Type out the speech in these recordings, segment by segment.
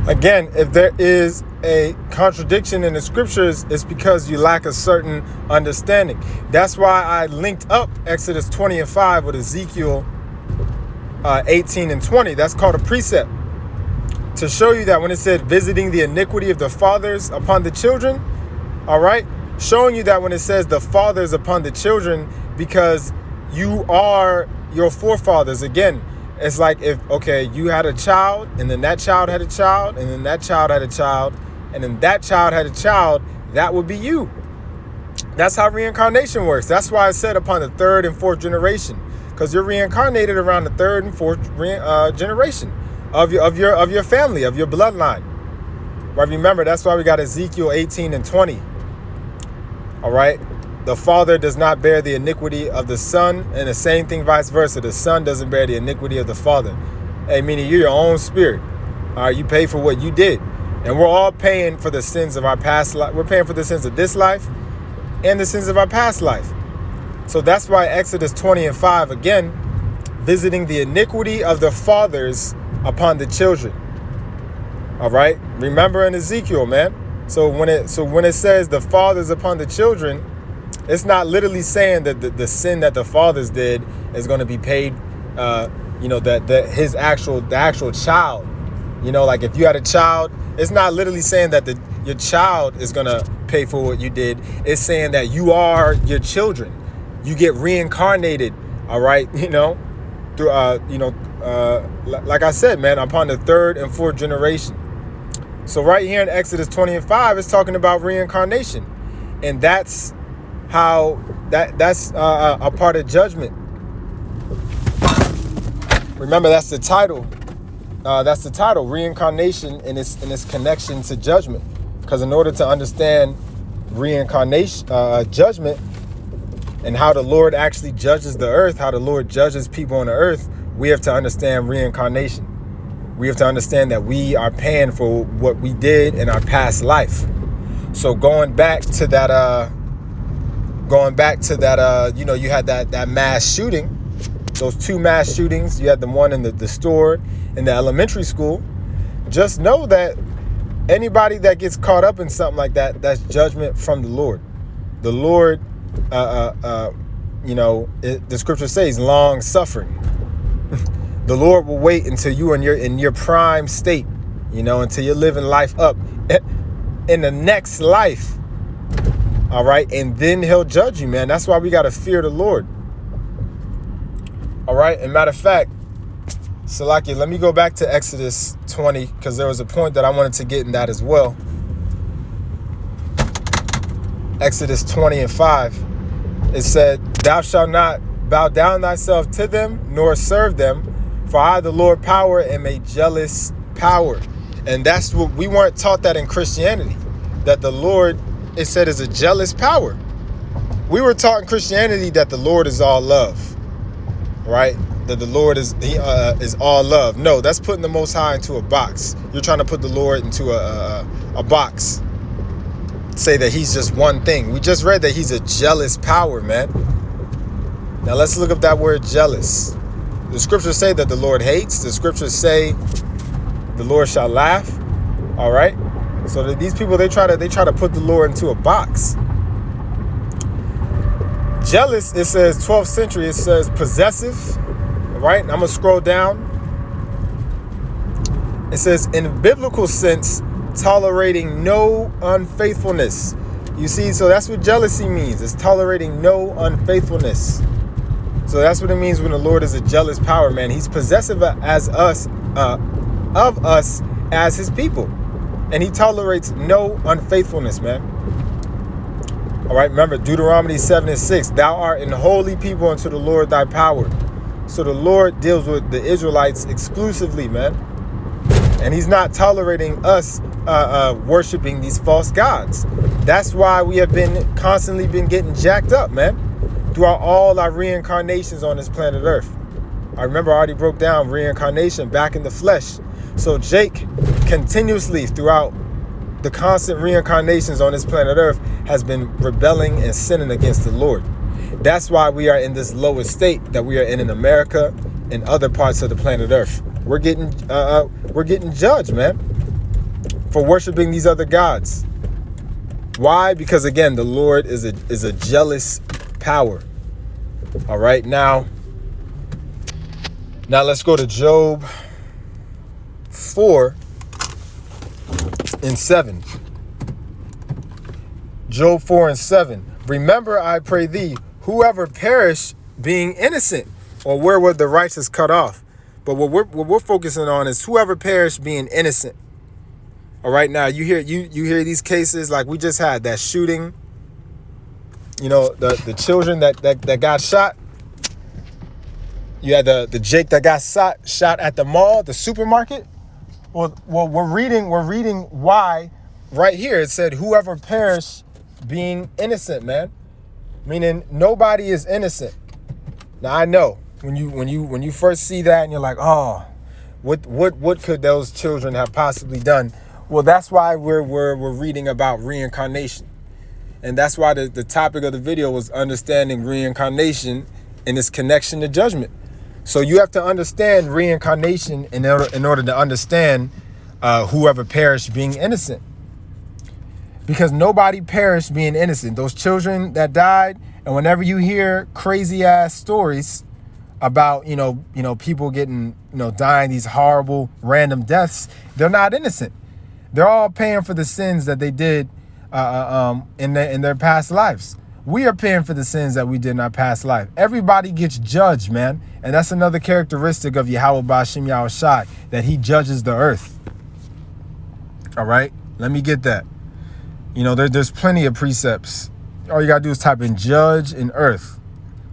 Again, if there is a contradiction in the scriptures, it's because you lack a certain understanding. That's why I linked up Exodus 20 and 5 with Ezekiel 18 and 20. That's called a precept, to show you that when it said visiting the iniquity of the fathers upon the children, all right, showing you that when it says the fathers upon the children, because you are your forefathers. Again, it's like if, okay, you had a child, and then that child had a child, and then that child had a child, and then that child had a child, that would be you. That's how reincarnation works. That's why I said upon the third and fourth generation, because you're reincarnated around the third and fourth generation of your family, of your bloodline. Right? Remember, that's why we got Ezekiel 18 and 20. All right. The father does not bear the iniquity of the son, and the same thing vice versa. The son doesn't bear the iniquity of the father. Hey, meaning you're your own spirit. All right, you pay for what you did. And we're all paying for the sins of our past life. We're paying for the sins of this life and the sins of our past life. So that's why Exodus 20 and 5, again, visiting the iniquity of the fathers upon the children. All right, remember in Ezekiel, man. So when it says the fathers upon the children, it's not literally saying that the sin that the fathers did is going to be paid, that the actual child, like if you had a child, it's not literally saying that your child is going to pay for what you did. It's saying that you are your children. You get reincarnated. All right. Through, like I said, man, upon the third and fourth generation. So right here in Exodus 20 and 5, it's talking about reincarnation. And that's how that's a part of judgment. Remember, that's the title. Reincarnation, and its connection to judgment. Because in order to understand reincarnation, judgment, and how the Lord actually judges the earth, how the Lord judges people on the earth, we have to understand reincarnation. We have to understand that we are paying for what we did in our past life. So going back to that, you had that mass shooting, those two mass shootings. You had the one in the store in the elementary school. Just know that anybody that gets caught up in something like that, that's judgment from the Lord. The Lord, the scripture says, long suffering. The Lord will wait until you in your prime state, until you're living life up in the next life. All right. And then he'll judge you, man. That's why we got to fear the Lord. All right. And matter of fact, Salakia, let me go back to Exodus 20, because there was a point that I wanted to get in that as well. Exodus 20 and 5. It said, thou shalt not bow down thyself to them, nor serve them, for I, the Lord, power, am a jealous power. And that's what we weren't taught that in Christianity, that the Lord, it said, is a jealous power. We were taught in Christianity that the Lord is all love, right? That the Lord is all love. No, that's putting the Most High into a box. You're trying to put the Lord into a box. Say that he's just one thing. We just read that he's a jealous power, man. Now let's look up that word jealous. The scriptures say that the Lord hates. The scriptures say the Lord shall laugh. All right. So that these people, they try to put the Lord into a box. Jealous, it says 12th century, it says possessive. All right. And I'm going to scroll down. It says, in biblical sense, tolerating no unfaithfulness. You see, so that's what jealousy means. It's tolerating no unfaithfulness. So that's what it means when the Lord is a jealous power, man. He's possessive of us as his people. And he tolerates no unfaithfulness, man. All right, remember Deuteronomy 7 and 6. Thou art an holy people unto the Lord thy power. So the Lord deals with the Israelites exclusively, man. And he's not tolerating us worshiping these false gods. That's why we have constantly been getting jacked up, man, throughout all our reincarnations on this planet Earth. I remember I already broke down reincarnation back in the flesh. So Jake continuously throughout the constant reincarnations on this planet Earth has been rebelling and sinning against the Lord. That's why we are in this lowest state that we are in America and other parts of the planet Earth. We're getting judged, man. for worshiping these other gods. Why? Because again, the Lord is a jealous power. All right, now let's go to Job 4:7. Job 4:7. Remember, I pray thee, whoever perished being innocent, or where were the righteous cut off? But what we're focusing on is whoever perished being innocent. All right, now you hear these cases like we just had that shooting. You know, the children that got shot. You had the Jake that got shot at the mall, the supermarket. Well, we're reading why right here. It said whoever perished being innocent, man. Meaning nobody is innocent. Now I know when you first see that and you're like, oh, what could those children have possibly done? Well, that's why we're reading about reincarnation. And that's why the topic of the video was understanding reincarnation and its connection to judgment. So you have to understand reincarnation in order to understand whoever perished being innocent. Because nobody perished being innocent. Those children that died, and whenever you hear crazy ass stories about, you know, people getting, dying these horrible random deaths, they're not innocent. They're all paying for the sins that they did in their past lives. We are paying for the sins that we did in our past life. Everybody gets judged, man. And that's another characteristic of Yahweh Ba'Shem Yahushai, that he judges the earth. All right, let me get that. There's plenty of precepts. All you got to do is type in judge in earth.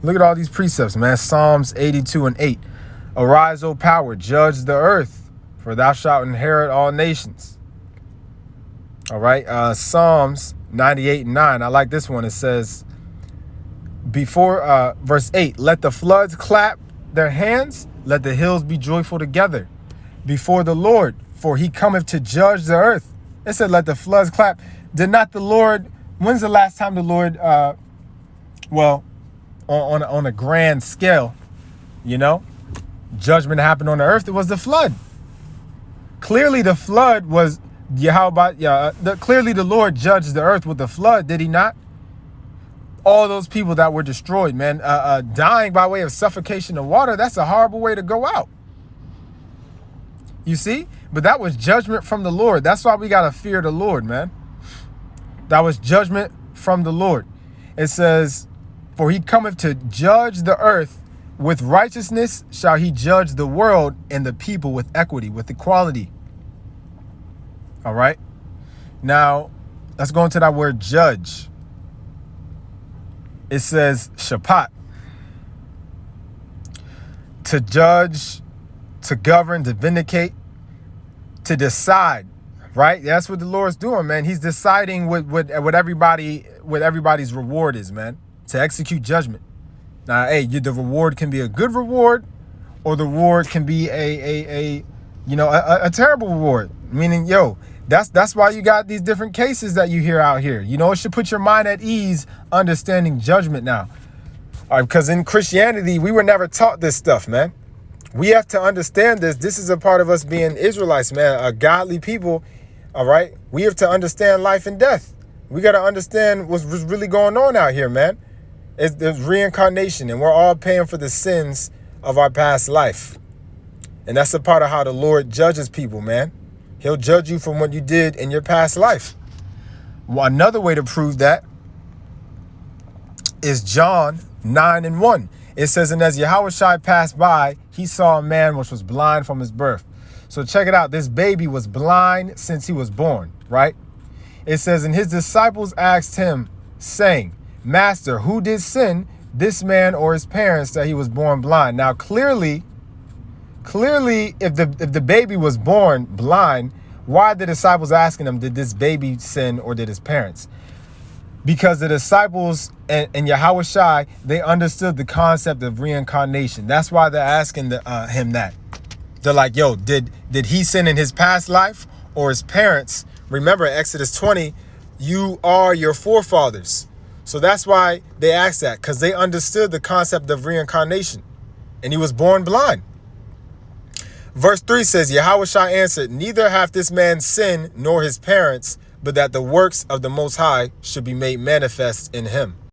Look at all these precepts, man. Psalms 82:8. Arise, O power, judge the earth, for thou shalt inherit all nations. All right. Psalms 98:9. I like this one. It says, before verse 8, let the floods clap their hands, let the hills be joyful together before the Lord, for he cometh to judge the earth. It said, let the floods clap. Did not the Lord, when's the last time the Lord, on a grand scale, judgment happened on the earth? It was the flood. Clearly the flood was, clearly the Lord judged the earth with the flood, did he not? All those people that were destroyed, man, dying by way of suffocation of water, that's a horrible way to go out. You see? But that was judgment from the Lord. That's why we got to fear the Lord, man. That was judgment from the Lord. It says, for he cometh to judge the earth, with righteousness shall he judge the world, and the people with equity, with equality. All right. Now, let's go into that word judge. It says shapat. To judge, to govern, to vindicate, to decide. Right? That's what the Lord's doing, man. He's deciding what everybody's reward is, man. To execute judgment. Now, hey, the reward can be a good reward, or the reward can be a terrible reward. Meaning, that's why you got these different cases that you hear out here. It should put your mind at ease understanding judgment now. All right, because in Christianity, we were never taught this stuff, man. We have to understand this. This is a part of us being Israelites, man, a godly people. All right. We have to understand life and death. We got to understand what's really going on out here, man. There's reincarnation, and we're all paying for the sins of our past life. And that's a part of how the Lord judges people, man. He'll judge you from what you did in your past life. Well, another way to prove that is John 9:1. It says, and as Yahushua passed by, he saw a man which was blind from his birth. So check it out. This baby was blind since he was born, right? It says, and his disciples asked him, saying, Master, who did sin, this man or his parents, that he was born blind? Now, clearly, if the baby was born blind, why are the disciples asking him, did this baby sin or did his parents? Because the disciples and Yahushua, they understood the concept of reincarnation. That's why they're asking him that. They're like, yo, did he sin in his past life or his parents? Remember, Exodus 20, you are your forefathers. So that's why they asked that, because they understood the concept of reincarnation. And he was born blind. Verse 3 says, Yahushua answered, neither hath this man sinned nor his parents, but that the works of the Most High should be made manifest in him.